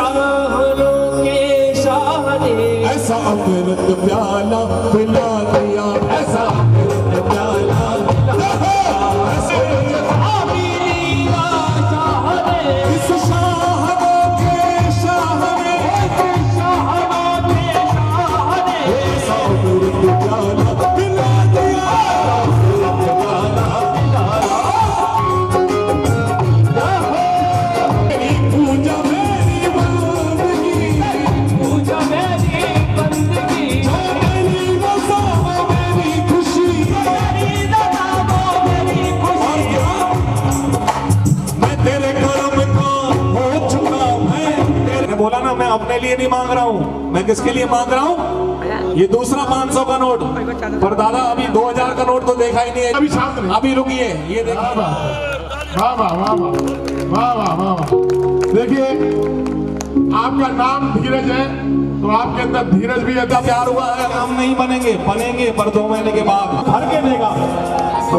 शाहरों के शाह ने ऐसा अमृत प्याला पिला दिया, ऐसा अमृत प्याला इस शाहरों के शाह ने, ऐसा अमृत प्याला पिला दिया, मेरी पूजा मेरी बंदगी, पूजा मेरी बंदगी, जो मेरी रज़ा वो मेरी खुशी, मेरी रज़ा वो मेरी खुशी। मैं तेरे कर्म का हो चुका, मैंने बोला ना मैं अपने लिए नहीं मांग रहा हूँ, मैं किसके लिए मांग रहा हूँ? ये दूसरा 500 का नोट, पर दादा अभी 2000 का नोट तो देखा ही नहीं है। अभी शांत रहिए। अभी रुकिए, ये देखिए। वाह वाह वाह वाह वाह वाह वाह। देखिए आपका नाम धीरज है, तो आपके अंदर धीरज भी है। का प्यार हुआ है, हम नहीं बनेंगे, बनेंगे पर 2 महीने के बाद भर के देगा। तो